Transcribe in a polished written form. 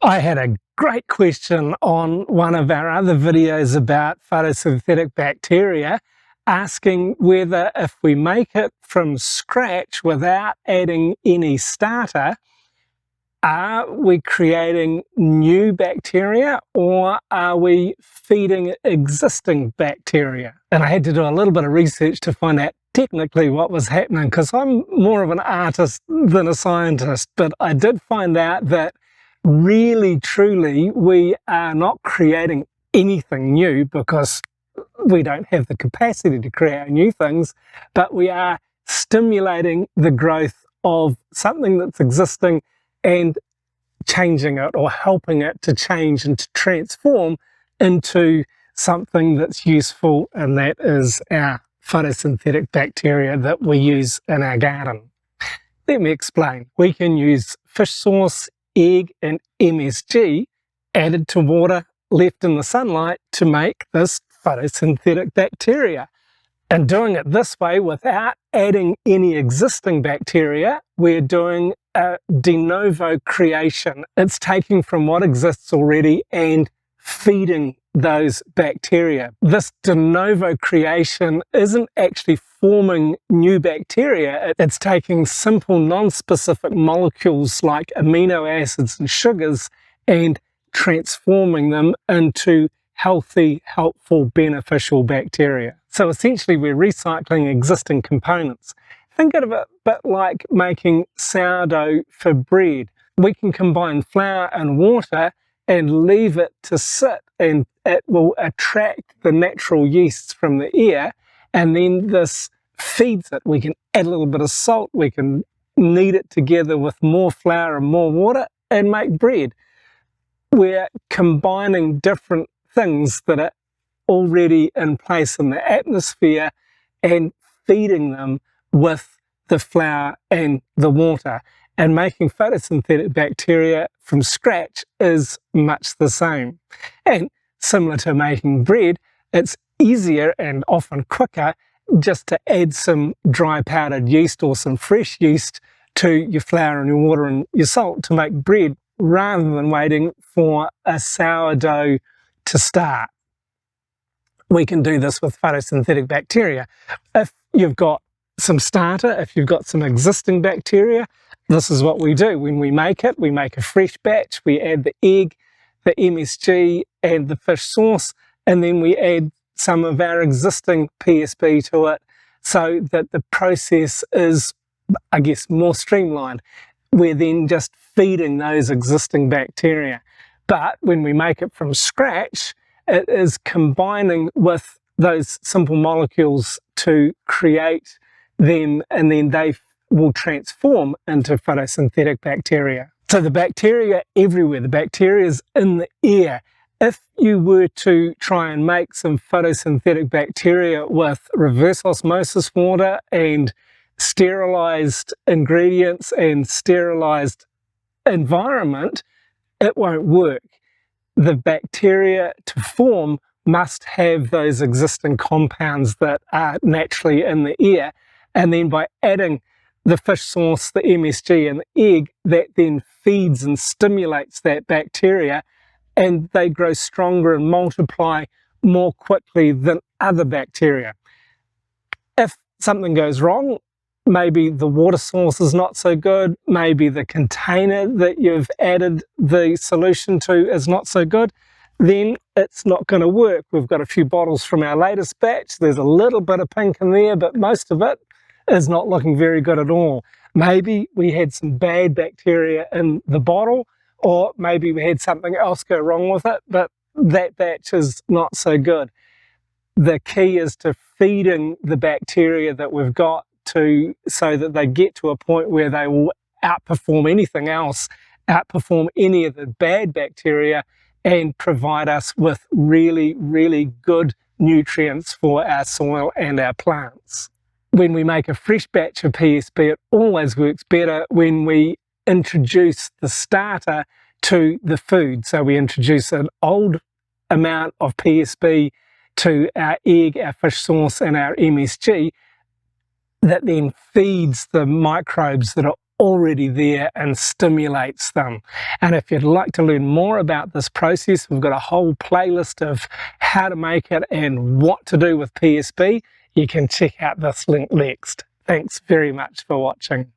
I had a great question on one of our other videos about photosynthetic bacteria, asking whether if we make it from scratch without adding any starter, are we creating new bacteria or are we feeding existing bacteria? And I had to do a little bit of research to find out technically what was happening, because I'm more of an artist than a scientist, but I did find out that really, truly, we are not creating anything new because we don't have the capacity to create new things, but we are stimulating the growth of something that's existing and changing it or helping it to change and to transform into something that's useful, and that is our photosynthetic bacteria that we use in our garden. Let me explain. We can use fish sauce, egg and MSG added to water left in the sunlight to make this photosynthetic bacteria. And doing it this way without adding any existing bacteria, we're doing a de novo creation. It's taking from what exists already and feeding those bacteria. This de novo creation isn't actually forming new bacteria. It's taking simple non-specific molecules like amino acids and sugars and transforming them into healthy, helpful, beneficial bacteria. So essentially we're recycling existing components. Think of it a bit like making sourdough for bread. We can combine flour and water and leave it to sit, and it will attract the natural yeasts from the air, and then this feeds it. We can add a little bit of salt, we can knead it together with more flour and more water and make bread. We're combining different things that are already in place in the atmosphere and feeding them with the flour and the water. And making photosynthetic bacteria from scratch is much the same. And similar to making bread, it's easier and often quicker just to add some dry powdered yeast or some fresh yeast to your flour and your water and your salt to make bread, rather than waiting for a sourdough to start. We can do this with photosynthetic bacteria. If you've got some starter, if you've got some existing bacteria, this is what we do. When we make it, we make a fresh batch, we add the egg, the MSG and the fish sauce, and then we add some of our existing PSB to it so that the process is, I guess, more streamlined. We're then just feeding those existing bacteria. But when we make it from scratch, it is combining with those simple molecules to create them, and then they will transform into photosynthetic bacteria. So the bacteria everywhere, the bacteria is in the air. If you were to try and make some photosynthetic bacteria with reverse osmosis water and sterilized ingredients and sterilized environment, it won't work. The bacteria to form must have those existing compounds that are naturally in the air, and then by adding the fish sauce, the MSG and the egg, that then feeds and stimulates that bacteria, and they grow stronger and multiply more quickly than other bacteria. If something goes wrong, maybe the water source is not so good, maybe the container that you've added the solution to is not so good, then it's not going to work. We've got a few bottles from our latest batch. There's a little bit of pink in there, but most of it is not looking very good at all. Maybe we had some bad bacteria in the bottle, or maybe we had something else go wrong with it, but that batch is not so good. The key is to feeding the bacteria that we've got to, so that they get to a point where they will outperform anything else, outperform any of the bad bacteria, and provide us with really, really good nutrients for our soil and our plants. When we make a fresh batch of PSB, it always works better when we introduce the starter to the food. So we introduce an old amount of PSB to our egg, our fish sauce and our MSG, that then feeds the microbes that are already there and stimulates them. And if you'd like to learn more about this process, we've got a whole playlist of how to make it and what to do with PSB. You can check out this link next. Thanks very much for watching.